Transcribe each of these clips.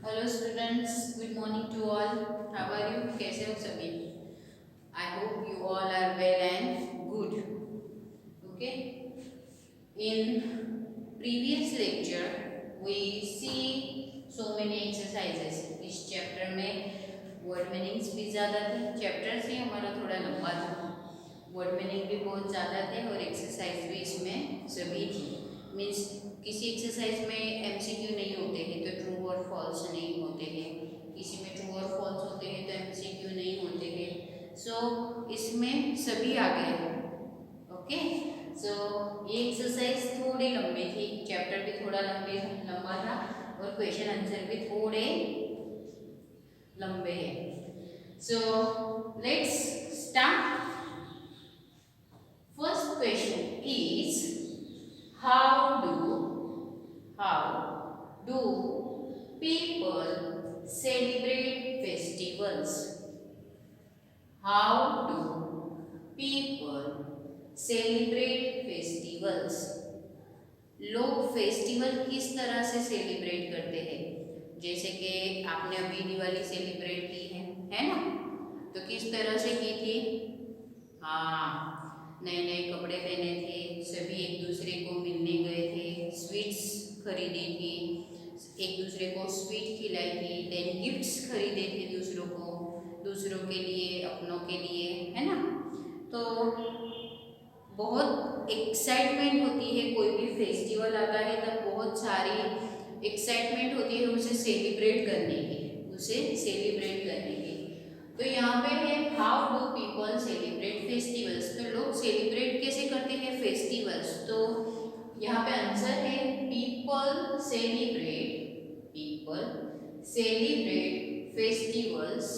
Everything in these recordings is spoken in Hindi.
Hello students, good morning to all. How are you? कैसे हो सभी? I hope you all are well and good. Okay, in previous lecture we see so many exercises. इस चैप्टर में वर्ड मीनिंग्स भी ज़्यादा थे। चैप्टर से हमारा थोड़ा लंबा था, वर्ड मीनिंग भी बहुत ज़्यादा थे और एक्सरसाइज भी इसमें सभी थी। मीन्स किसी एक्सरसाइज में एमसीक्यू नहीं होते हैं तो ट्रू और फॉल्स नहीं होते हैं, किसी में ट्रू और फॉल्स होते हैं तो एमसीक्यू नहीं होते हैं। सो इसमें सभी आ गए हैं। ओके, सो ये एक्सरसाइज थोड़ी लंबी थी, चैप्टर भी थोड़ा लंबा था और क्वेश्चन आंसर भी थोड़े लंबे हैं। So let's start. First question is how do people celebrate festivals? How do people celebrate festivals? लोग फेस्टिवल किस तरह से सेलिब्रेट करते हैं? जैसे कि आपने अभी दिवाली सेलिब्रेट की है ना? तो किस तरह से की थी? हाँ, नए नए कपड़े पहने थे, सभी एक दूसरे को मिलने गए थे, स्वीट्स खरीदी थी, एक दूसरे को स्वीट खिलाई थी, देन गिफ्ट्स खरीदे थे दूसरों के लिए, अपनों के लिए, है ना? तो बहुत एक्साइटमेंट होती है, कोई भी फेस्टिवल आता है तब बहुत सारी एक्साइटमेंट होती है उसे सेलिब्रेट करने की। तो यहाँ पे है how do people celebrate festivals. तो लोग सेलिब्रेट कैसे करते हैं फेस्टिवल्स? तो यहाँ पे आंसर है people celebrate festivals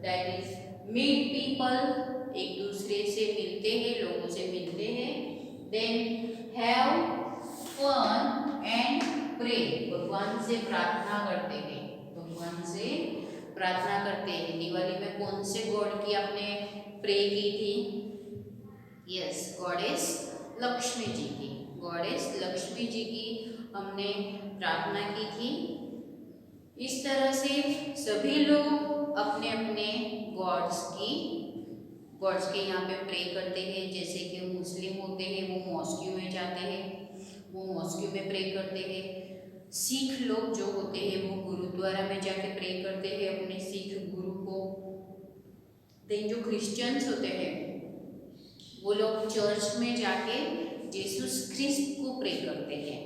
that is meet people, एक दूसरे से मिलते हैं, लोगों से मिलते हैं, then have fun and pray, भगवान से प्रार्थना करते हैं। दिवाली में कौन से गॉड की आपने प्रे की थी? यस, गॉडेस लक्ष्मी जी की हमने प्रार्थना की थी। इस तरह से सभी लोग अपने अपने गॉड्स के यहाँ पे प्रे करते हैं। जैसे कि मुस्लिम होते हैं वो मॉस्क्यू में जाते हैं, वो मॉस्क्यू में प्रे करते हैं। सिख लोग जो होते हैं वो गुरुद्वारा में जाके प्रे करते हैं अपने सिख गुरु को। देन जो क्रिश्चियंस होते हैं वो लोग चर्च में जाके जीसस क्रिस्ट को प्रे करते हैं।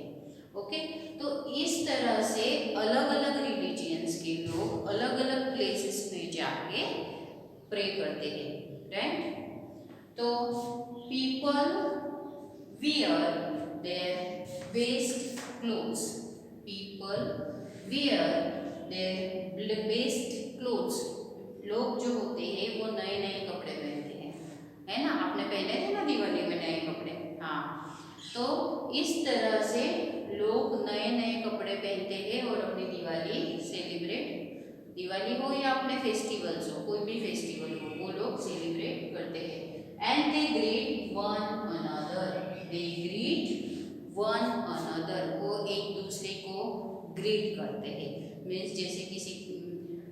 ओके, तो इस तरह से अलग अलग रिलीजियंस के लोग अलग अलग प्लेसेस में जाके प्रे करते हैं, राइट? तो people wear their best clothes, लोग जो होते हैं वो नए नए कपड़े पहनते हैं, है ना? आपने पहने थे ना दिवाली में नए कपड़े? हाँ, तो इस तरह से लोग नए नए कपड़े पहनते हैं और अपनी दिवाली हो या अपने फेस्टिवल्स हो, कोई भी फेस्टिवल हो, वो लोग सेलिब्रेट करते हैं। And they greet one another, वो एक दूसरे को ग्रीट करते हैं। मीन्स जैसे किसी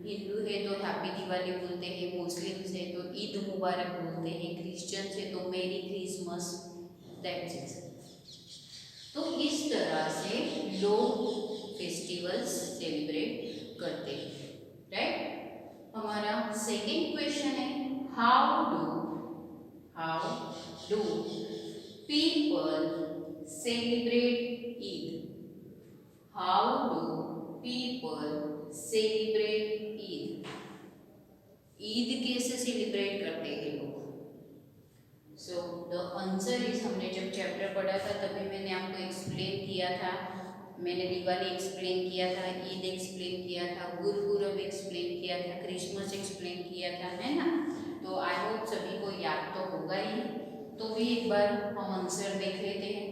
हिंदू है तो हैप्पी दिवाली बोलते हैं, मुस्लिम्स है तो ईद मुबारक बोलते हैं, क्रिश्चियंस है तो मेरी क्रिसमस, दैट्स इट। तो इस तरह से लोग फेस्टिवल्स सेलिब्रेट करते हैं, राइट? हमारा सेकंड क्वेश्चन है how do people celebrate Eid? How do people celebrate Eid? Eid कैसे सेलिब्रेट करते हैं लोग? सो द आंसर इज, हमने जब चैप्टर पढ़ा था तभी मैंने आपको एक्सप्लेन किया था। मैंने दिवाली एक्सप्लेन किया था, ईद एक्सप्लेन किया था, गुरुपुरब एक्सप्लेन किया था, क्रिसमस एक्सप्लेन किया था, है ना? तो आई होप सभी को याद तो होगा ही। तो भी एक बार हम आंसर देख लेते हैं।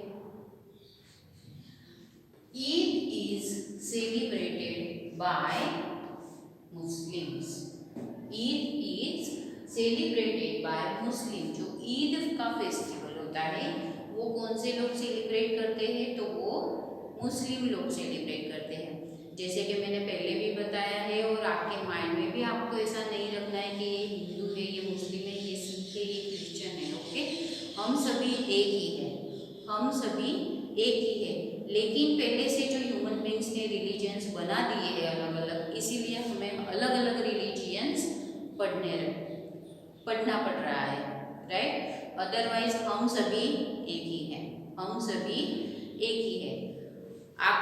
Eid is celebrated by Muslims. Eid is celebrated by मुस्लिम। जो ईद का फेस्टिवल होता है वो कौन से लोग सेलिब्रेट करते हैं? तो वो मुस्लिम लोग सेलिब्रेट करते हैं। जैसे कि मैंने पहले भी बताया है, और आपके माइंड में भी आपको ऐसा नहीं रखना है कि ये हिंदू है, ये मुस्लिम है, ये सिख है, ये क्रिश्चियन है। ओके, हम सभी एक ही है, हम सभी एक ही है। लेकिन पहले से जो ह्यूमन बींग्स ने रिलीजियंस बना दिए हैं अलग अलग, इसीलिए हमें अलग अलग रिलीजियंस पढ़ना पड़ रहा है, राइट। अदरवाइज हम सभी एक ही हैं, हम सभी एक ही है। आप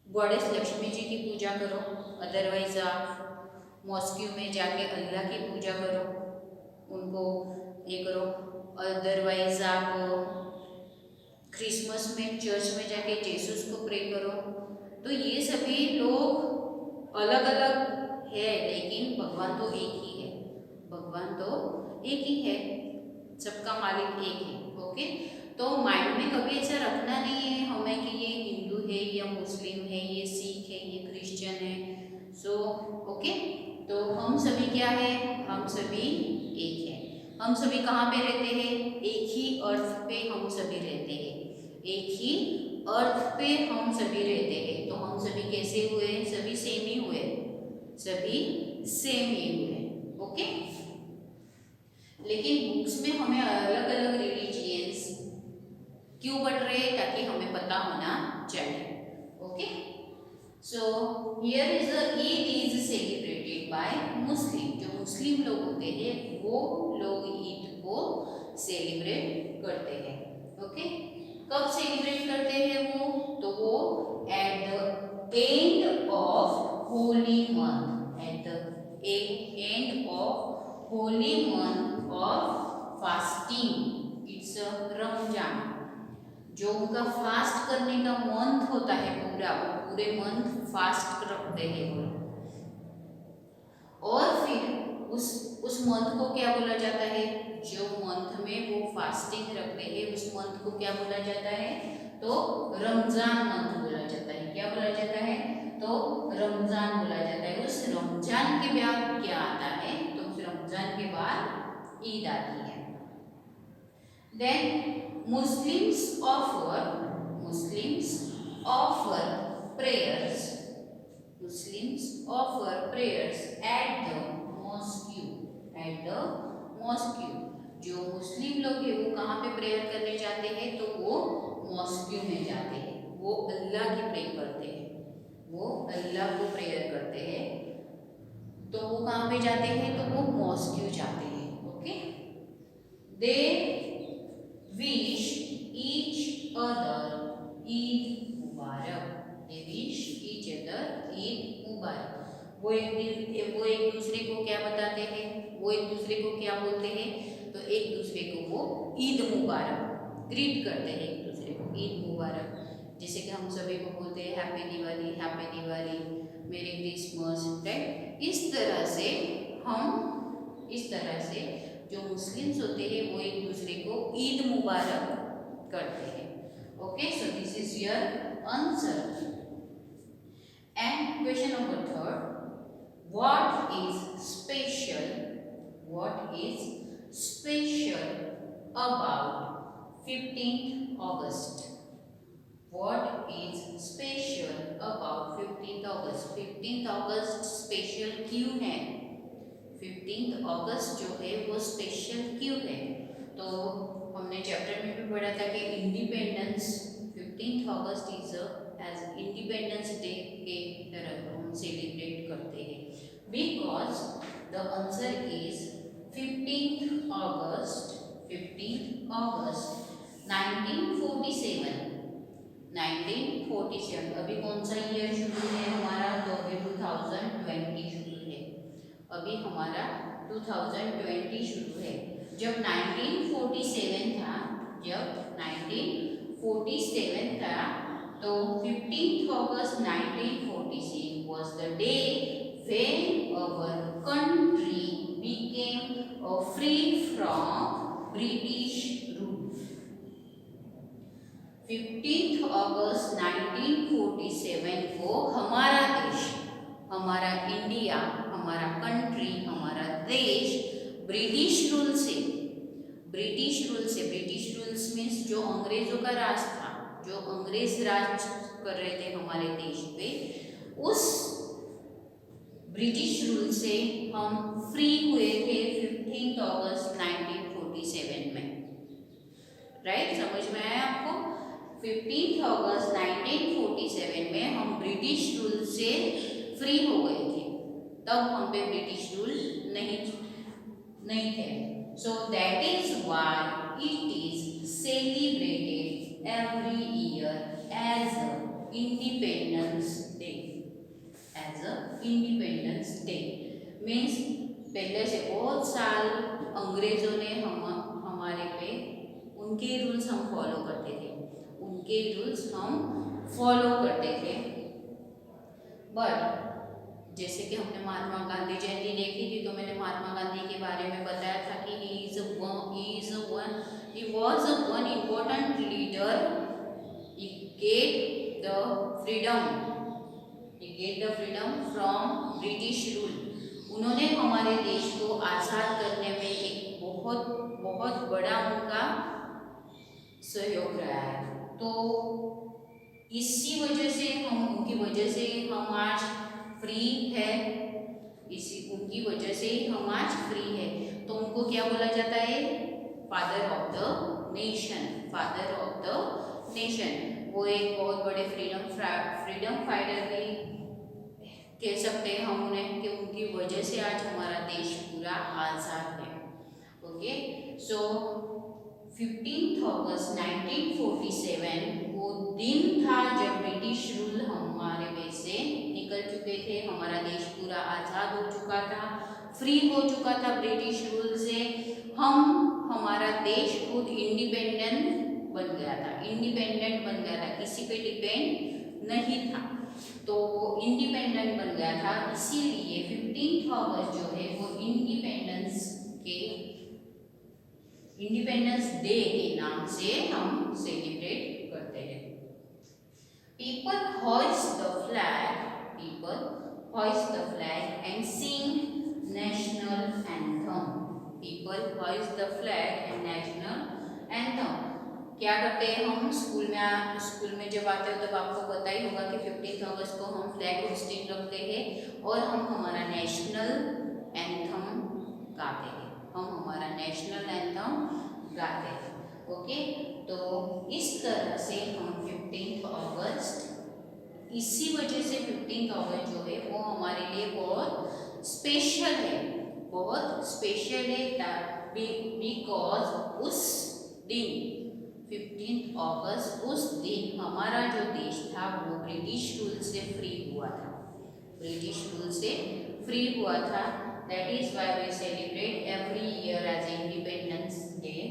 गॉडेस लक्ष्मी जी की पूजा करो, अदरवाइज आप मॉस्क्यू में जाके अल्लाह की पूजा करो, उनको ये करो। अदरवाइज आप क्रिसमस में चर्च में जाके जेसस को प्रे करो। तो ये सभी लोग अलग अलग है, लेकिन भगवान तो एक ही है, भगवान तो एक ही है, सबका मालिक एक है। ओके, तो माइंड में कभी ऐसा रखना नहीं है हमें कि ये हिंदू है, ये मुस्लिम है, ये सिख है, ये क्रिश्चियन है। सो ओके, तो हम सभी क्या है, हम सभी एक है। हम सभी कहाँ पे रहते हैं, एक ही अर्थ पे हम सभी रहते हैं, एक ही अर्थ पे हम सभी रहते हैं। तो हम सभी कैसे हुए, सभी सेम ही हुए, सभी सेम ही हुए। ओके, लेकिन बुक्स में हमें अलग अलग रिलीजियंस क्यों बढ़ रहे हैं, ताकि हमें पता होना चाहिए। Okay, so here is Eid is celebrated by मुस्लिम। जो मुस्लिम लोग होते हैं वो लोग ईद को सेलिब्रेट करते हैं। ओके, कब सेलिब्रेट करते हैं वो, तो वो at the end of Holi month, at the end of Holi month of fasting. It's Ramzan. जो उनका फास्ट करने का मंथ होता है पूरा, वो पूरे मंथ फास्ट रखते हैं वो। और फिर उस मंथ को क्या बोला जाता है, जो मंथ में वो फास्टिंग रखते हैं उस मंथ को क्या बोला जाता है, तो रमजान मंथ बोला जाता है। क्या बोला जाता है, तो रमजान बोला जाता है। उस रमजान के बाद क्या आता है, तो उस रमजान के बाद ईद आती है। Then Muslims offer prayers. Muslims offer prayers at the mosque. At the mosque. जो मुस्लिम लोग हैं वो कहाँ पे प्रेयर करने जाते हैं, तो वो मॉस्क्यू में जाते हैं। वो अल्लाह की प्रे करते हैं, वो अल्लाह को प्रेयर करते हैं। तो वो कहाँ पे जाते हैं, तो वो मॉस्क्यू जाते हैं। Okay, they wish each other Eid Mubarak. They wish each other Eid Mubarak. वो एक दूसरे को क्या बताते हैं, वो एक दूसरे को क्या बोलते हैं, तो एक दूसरे को वो ईद मुबारक ग्रीट करते हैं, एक दूसरे को ईद मुबारक। जैसे कि हम सभी को बोलते हैं हैप्पी दिवाली, मेरी क्रिसमस, राइट। इस तरह से जो मुस्लिम्स होते हैं वो एक दूसरे को ईद मुबारक करते हैं। Okay, so this is your answer. And question number 3, what is special about 15th August? What is special about 15th August? 15th August special क्यों है? 15th अगस्त जो है वो स्पेशल क्यों है? तो हमने चैप्टर में भी पढ़ा था कि इंडिपेंडेंस 15th अगस्त इज एज इंडिपेंडेंस डे के तरह हम सेलिब्रेट करते हैं। Because the answer is 15th अगस्त 1947। अभी कौन सा ईयर शुरू है हमारा? तो अभी 2020 शुरू है। अभी हमारा 2020 शुरू है। जब 1947 था, तो 15th August 1946 was the day when our country became free from British rule. 15th August 1947 को हमारा देश, हमारा इंडिया, हमारा कंट्री, हमारा देश ब्रिटिश रूल्स मीन्स जो अंग्रेजों का राज था, जो अंग्रेज राज कर रहे थे हमारे देश पे, उस ब्रिटिश रूल से हम फ्री हुए थे 15 अगस्त 1947 में। राइट, समझ में आया आपको? 15 अगस्त 1947 में हम ब्रिटिश रूल से फ्री हो गए थे, तब हम पे ब्रिटिश रूल नहीं थे। So that is why it is celebrated every year as independence day. As independence day means पहले से बहुत साल अंग्रेजों ने हमारे पे उनके रूल्स हम फॉलो करते थे, उनके रूल्स हम फॉलो करते थे। बट जैसे कि हमने महात्मा गांधी जयंती देखी थी, तो मैंने महात्मा गांधी के बारे में बताया था कि he was one important leader. He gave the freedom from British rule. उन्होंने हमारे देश को आज़ाद करने में एक बहुत बहुत बड़ा उनका सहयोग रहा है। तो इसी वजह से उनकी वजह से हम आज फ्री है, उनकी वजह से ही हम आज फ्री है। तो उनको क्या बोला जाता है? Father of the nation, father of the nation. वो एक बहुत बड़े फ्रीडम फाइटर भी कह सकते हैं हम उन्हें, कि उनकी वजह से आज हमारा देश पूरा आज़ाद है। ओके, सो 15 अगस्त 1947 वो दिन था जब ब्रिटिश रूल हमारे देश से निकल चुके थे, हमारा देश पूरा आज़ाद हो चुका था, फ्री हो चुका था ब्रिटिश रूल से। हमारा देश खुद इंडिपेंडेंट बन गया था, किसी पे डिपेंड नहीं था, तो वो इंडिपेंडेंट बन गया था। इसीलिए 15 अगस्त जो है वो इंडिपेंडेंस डे के नाम से हम सेलिब्रेट करते हैं। People hoist the flag and sing national anthem. People hoist the flag and national anthem. क्या करते हैं हम स्कूल में जब आते हो तब आपको पता ही होगा कि 15 अगस्त को हम फ्लैग होस्टिंग रखते हैं और हम हमारा नेशनल एंथम गाते हैं, ओके। तो इस तरह से हम 15 अगस्त, इसी वजह से 15 अगस्त जो है वो हमारे लिए बहुत स्पेशल है, बिकॉज उस दिन 15 अगस्त उस दिन हमारा जो देश था वो ब्रिटिश रूल से फ्री हुआ था। That is why we celebrate every year as Independence Day.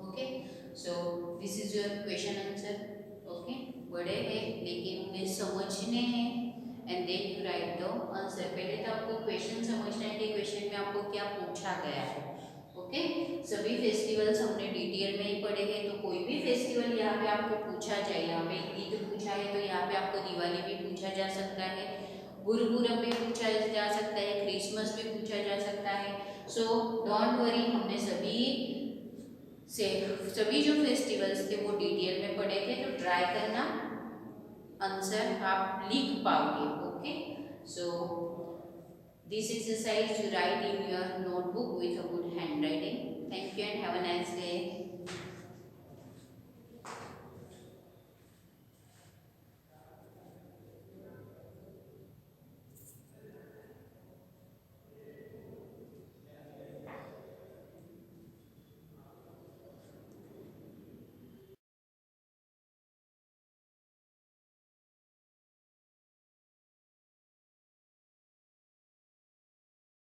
Okay, so this is your question answer. Okay, बड़े हैं लेकिन उन्हें समझने हैं and then you write the answer. पहले तो आपको क्वेश्चन समझना है कि क्वेश्चन में आपको क्या पूछा गया है। ओके, सभी फेस्टिवल्स हमने डिटेल में ही पढ़े हैं, तो कोई भी फेस्टिवल यहाँ पे आपको पूछा जाए, यहाँ पे ईद पूछा है तो यहाँ पे आपको दिवाली भी पूछा जा सकता है, गुरुपुरब भी पूछा जा सकता है, क्रिसमस भी पूछा जा सकता है। सो डोंट वरी, हमने सभी जो फेस्टिवल्स थे वो डिटेल में पढ़े थे, तो ट्राई करना आंसर आप लिख पाओगे। Okay, so this exercise you write in your notebook with a good handwriting. Thank you and have a nice day.